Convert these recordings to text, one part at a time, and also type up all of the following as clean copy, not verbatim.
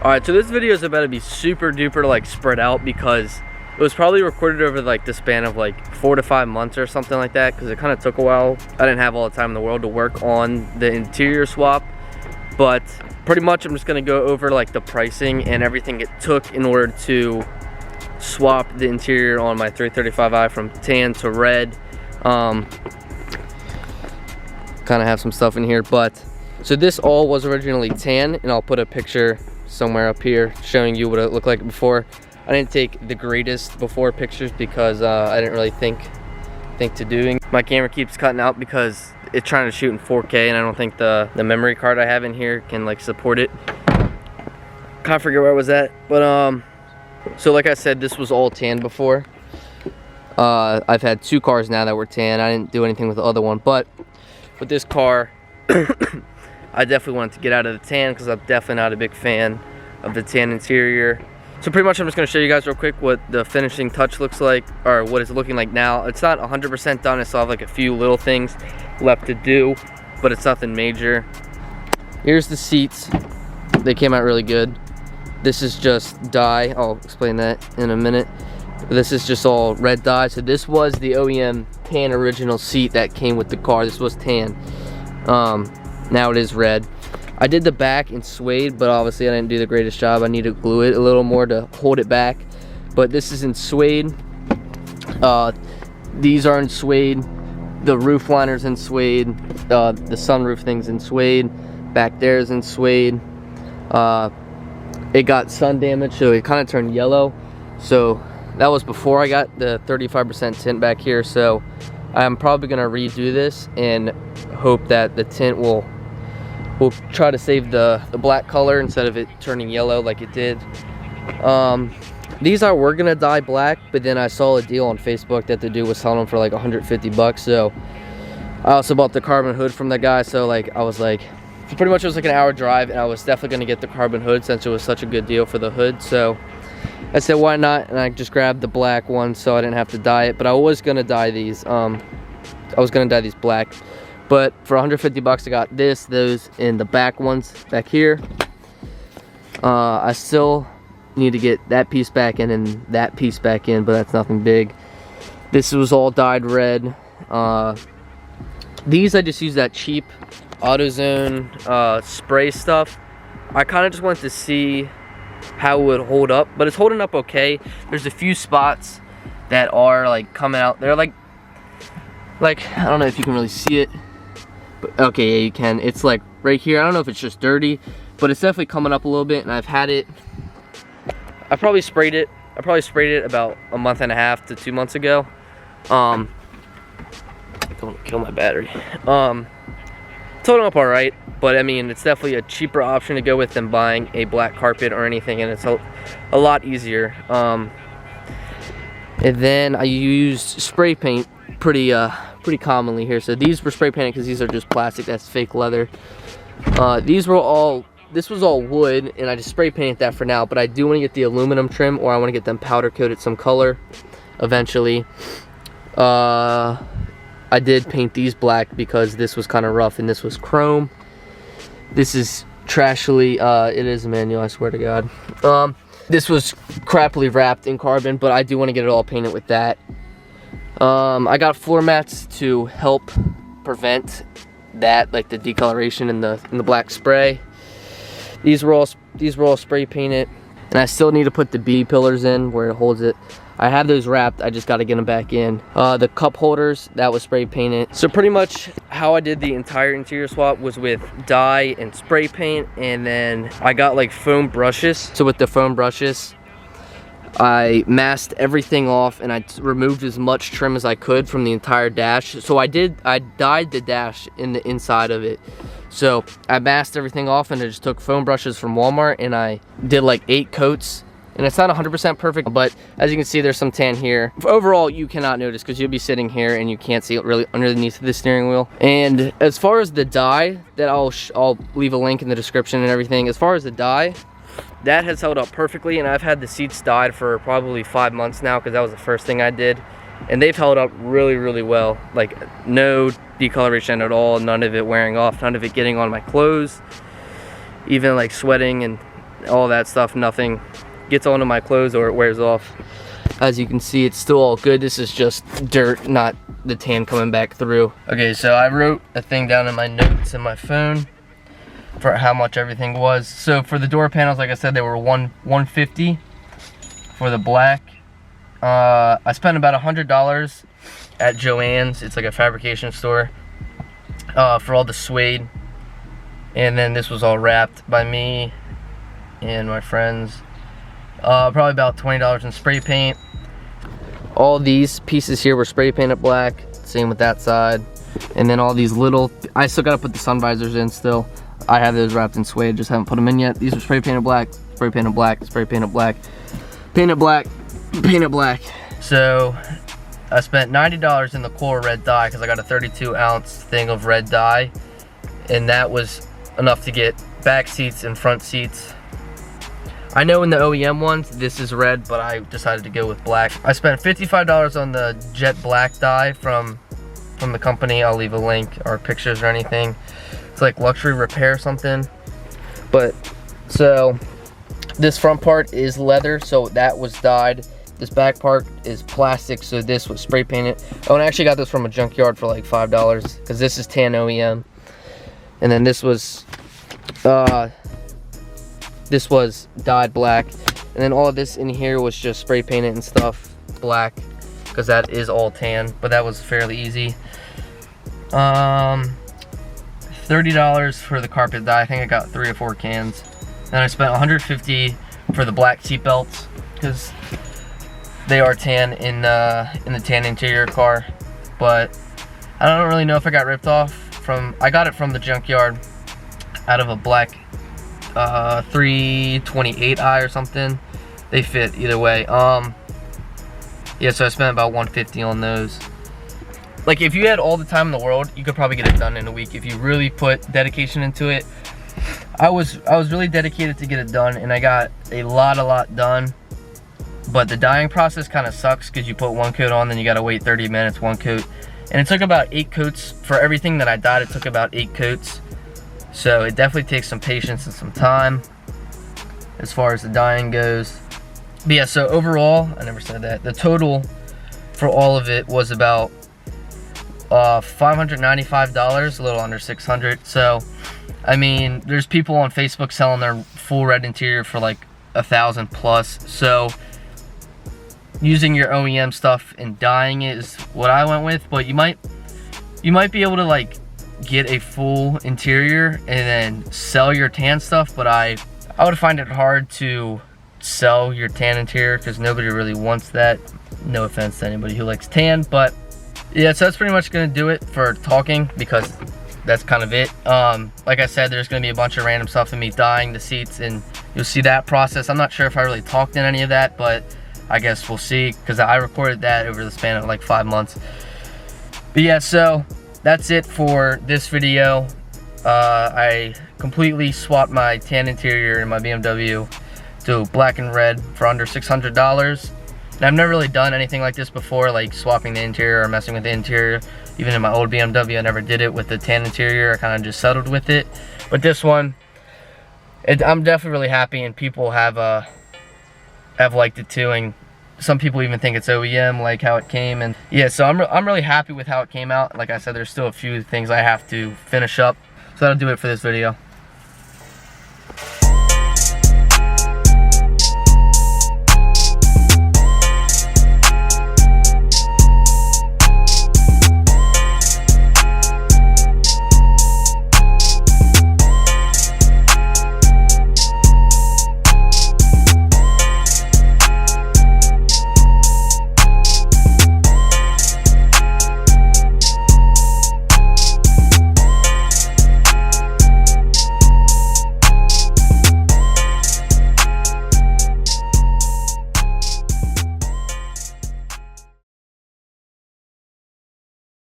Alright, so this video is about to be super duper like spread out because it was probably recorded over like the span of like 4 to 5 months or something like that, because it kind of took a while. I didn't have all the time in the world to work on the interior swap, but pretty much I'm just going to go over like the pricing and everything it took in order to swap the interior on my 335i from tan to red. Kind of have some stuff in here, but so this all was originally tan, and I'll put a picture somewhere up here showing you what it looked like before. I didn't take the greatest before pictures because I didn't really think to doing. My camera keeps cutting out because it's trying to shoot in 4K, and I don't think the memory card I have in here can like support it. Can't figure where I was at, but so like I said, this was all tan before. I've had 2 cars now that were tan. I didn't do anything with the other one, but with this car I definitely wanted to get out of the tan because I'm definitely not a big fan of the tan interior. So pretty much I'm just going to show you guys real quick what the finishing touch looks like, or what it's looking like now. It's not 100% done. I still have like a few little things left to do, but it's nothing major. Here's the seats. They came out really good. This is just dye. I'll explain that in a minute. This is just all red dye. So this was the OEM tan original seat that came with the car. This was tan. Now it is red. I did the back in suede, but obviously I didn't do the greatest job. I need to glue it a little more to hold it back. But this is in suede. These are in suede. The roof liner's in suede. The sunroof thing's in suede. Back there's in suede. It got sun damage, so it kind of turned yellow. So that was before I got the 35% tint back here. So I'm probably gonna redo this and hope that the tint will try to save the black color instead of it turning yellow like it did. These were gonna dye black, but then I saw a deal on Facebook that the dude was selling them for like 150 bucks. So I also bought the carbon hood from the guy. So like I was like, pretty much it was like an hour drive, and I was definitely gonna get the carbon hood since it was such a good deal for the hood. So I said why not, and I just grabbed the black one so I didn't have to dye it. But I was gonna dye these. I was gonna dye these black. But for 150 bucks, I got those, and the back ones back here. I still need to get that piece back in and that piece back in, but that's nothing big. This was all dyed red. These I just used that cheap AutoZone spray stuff. I kind of just wanted to see how it would hold up, but it's holding up okay. There's a few spots that are like coming out. They're like I don't know if you can really see it. But okay, yeah, you can. It's like right here. I don't know if it's just dirty, but it's definitely coming up a little bit, and I've had it. I probably sprayed it about a month and a half to 2 months ago. Don't kill my battery. It's holding up all right, but I mean, it's definitely a cheaper option to go with than buying a black carpet or anything, and it's a lot easier. And then I used spray paint pretty commonly here. So these were spray painted because these are just plastic. That's fake leather. This was all wood, and I just spray painted that for now, but I do want to get the aluminum trim, or I want to get them powder coated some color eventually. I did paint these black because this was kind of rough and this was chrome. This is trashily, it is a manual, I swear to God. This was crappily wrapped in carbon, but I do want to get it all painted with that. I got floor mats to help prevent that, like the decoloration in the black spray. These were all spray painted, and I still need to put the B pillars in where it holds it. I have those wrapped. I just got to get them back in. The cup holders, that was spray painted. So pretty much how I did the entire interior swap was with dye and spray paint, and then I got like foam brushes. So with the foam brushes, I masked everything off, and I removed as much trim as I could from the entire dash. So I dyed the dash in the inside of it. So I masked everything off, and I just took foam brushes from Walmart, and I did like 8 coats. And it's not 100% perfect, but as you can see, there's some tan here. Overall, you cannot notice because you'll be sitting here and you can't see it really underneath the steering wheel. And as far as the dye, that I'll leave a link in the description and everything. As far as the dye, that has held up perfectly, and I've had the seats dyed for probably 5 months now because that was the first thing I did, and they've held up really well. Like no decoloration at all, none of it wearing off, none of it getting on my clothes, even like sweating and all that stuff, nothing gets onto my clothes or it wears off. As you can see, it's still all good. This is just dirt, not the tan coming back through. Okay, so I wrote a thing down in my notes in my phone for how much everything was. So for the door panels, like I said, they were $150 for the black. I spent about $100 at Joann's. It's like a fabrication store for all the suede. And then this was all wrapped by me and my friends. Probably about $20 in spray paint. All these pieces here were spray painted black. Same with that side. And then all these little, I still gotta put the sun visors in still. I have those wrapped in suede, just haven't put them in yet. These are spray painted black, spray painted black, spray painted black, painted black, painted black. So I spent $90 in the core red dye because I got a 32-ounce thing of red dye, and that was enough to get back seats and front seats. I know in the OEM ones this is red, but I decided to go with black. I spent $55 on the jet black dye from the company. I'll leave a link or pictures or anything. It's like luxury repair something. But so this front part is leather, so that was dyed. This back part is plastic, so this was spray painted. Oh, and I actually got this from a junkyard for like $5 because this is tan OEM. And then this was dyed black, and then all of this in here was just spray painted and stuff black because that is all tan, but that was fairly easy. $30 for the carpet dye. I think I got 3 or 4 cans. Then I spent $150 for the black seat belts because they are tan in the tan interior car, but I don't really know if I got ripped off from. I got it from the junkyard out of a black 328i or something. They fit either way. Yeah, so I spent about $150 on those. Like, if you had all the time in the world, you could probably get it done in a week if you really put dedication into it. I was really dedicated to get it done, and I got a lot done. But the dyeing process kind of sucks because you put one coat on, then you gotta wait 30 minutes, one coat. And it took about 8 coats for everything that I dyed. It took about 8 coats. So it definitely takes some patience and some time as far as the dyeing goes. But yeah, so overall, I never said that, the total for all of it was about $595, a little under $600. So I mean, there's people on Facebook selling their full red interior for like $1,000 plus. So using your OEM stuff and dyeing it is what I went with. But you might be able to like get a full interior and then sell your tan stuff, but I would find it hard to sell your tan interior because nobody really wants that. No offense to anybody who likes tan, but yeah, so that's pretty much gonna do it for talking because that's kind of it. Like I said, there's gonna be a bunch of random stuff in me dyeing the seats, and you'll see that process. I'm not sure if I really talked in any of that, but I guess we'll see because I recorded that over the span of like 5 months. But yeah, so that's it for this video. I completely swapped my tan interior in my BMW to black and red for under $600. And I've never really done anything like this before, like swapping the interior or messing with the interior. Even in my old BMW, I never did it with the tan interior. I kind of just settled with it. But this one, I'm definitely really happy, and people have liked it too. And some people even think it's OEM, like how it came. And yeah, so I'm really happy with how it came out. Like I said, there's still a few things I have to finish up. So that'll do it for this video.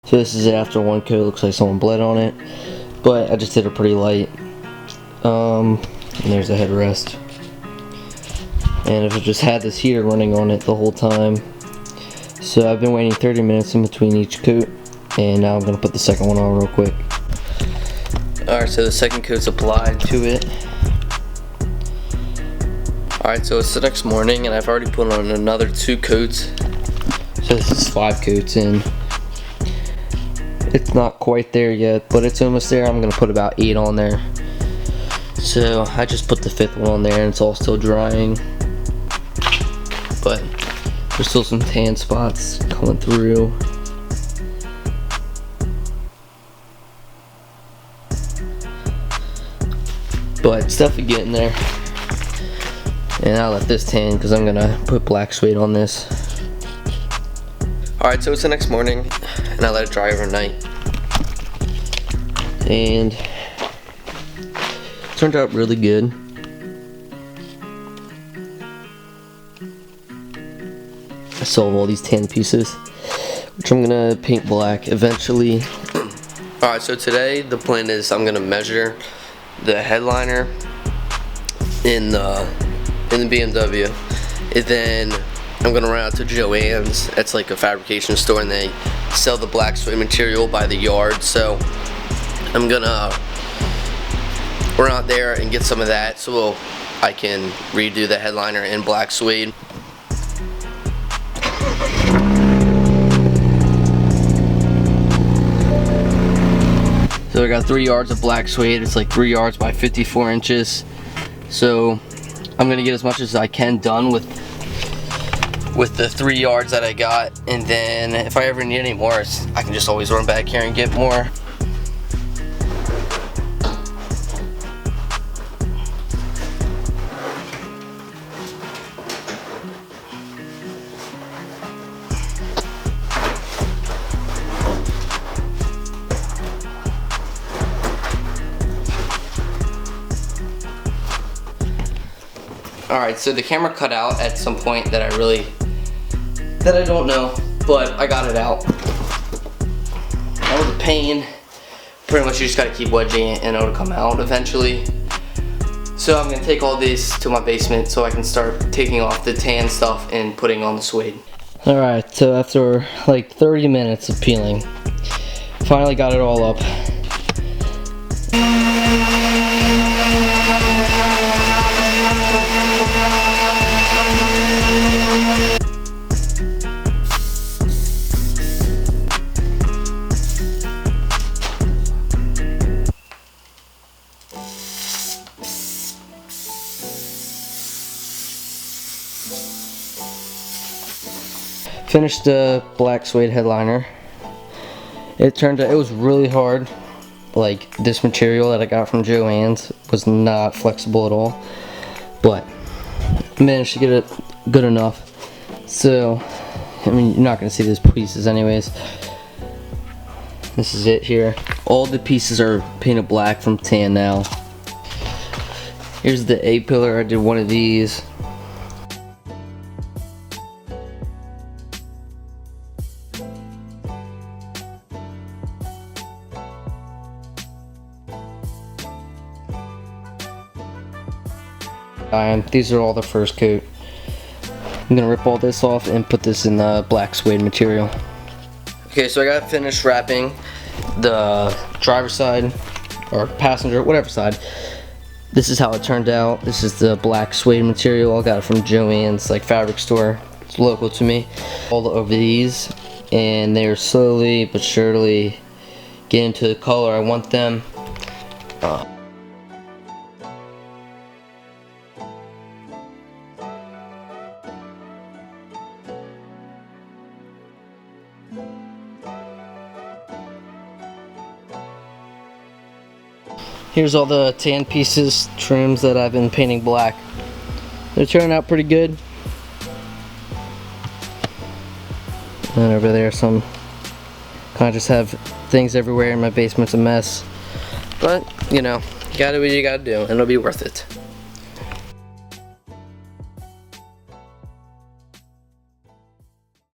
So this is it after one coat. Looks like someone bled on it, but I just did it pretty light. And there's the headrest. And if I just had this heater running on it the whole time. So I've been waiting 30 minutes in between each coat, and now I'm gonna put the second one on real quick. Alright, so the second coat's applied to it. Alright, so it's the next morning and I've already put on another 2 coats. So this is 5 coats in. It's not quite there yet, but it's almost there. I'm gonna put about 8 on there. So I just put the 5th one on there and it's all still drying. But there's still some tan spots coming through. But it's definitely getting there. And I'll let this tan because I'm gonna put black suede on this. Alright, so it's the next morning and I let it dry overnight. And it turned out really good. I still have all these tan pieces, which I'm gonna paint black eventually. Alright, so today the plan is I'm gonna measure the headliner in the BMW, and then I'm gonna run out to Joann's. It's like a fabrication store and they sell the black suede material by the yard, so I'm gonna run out there and get some of that so I can redo the headliner in black suede. So I got 3 yards of black suede. It's like 3 yards by 54 inches. So I'm gonna get as much as I can done with the 3 yards that I got, and then if I ever need any more, I can just always run back here and get more. Alright, so the camera cut out at some point that I don't know, but I got it out. That was a pain. Pretty much you just gotta keep wedging it and it'll come out eventually. So I'm gonna take all this to my basement so I can start taking off the tan stuff and putting on the suede. Alright, so after like 30 minutes of peeling, finally got it all up. Finished the black suede headliner. It turned out it was really hard. Like, this material that I got from Joann's was not flexible at all, but I managed to get it good enough. So, I mean, you're not gonna see these pieces anyways. This is it here. All the pieces are painted black from tan now. Here's the A pillar. I did one of these. These are all the first coat. I'm gonna rip all this off and put this in the black suede material. Okay, so I got finished wrapping the driver's side or passenger, whatever side. This is how it turned out. This is the black suede material. I got it from Joann's, like fabric store. It's local to me. All over these, and they're slowly but surely getting to the color I want them. Here's all the tan pieces, trims that I've been painting black. They're turning out pretty good. And over there, some kind of just have things everywhere in my basement's a mess. But, you know, you gotta do what you gotta do, and it'll be worth it.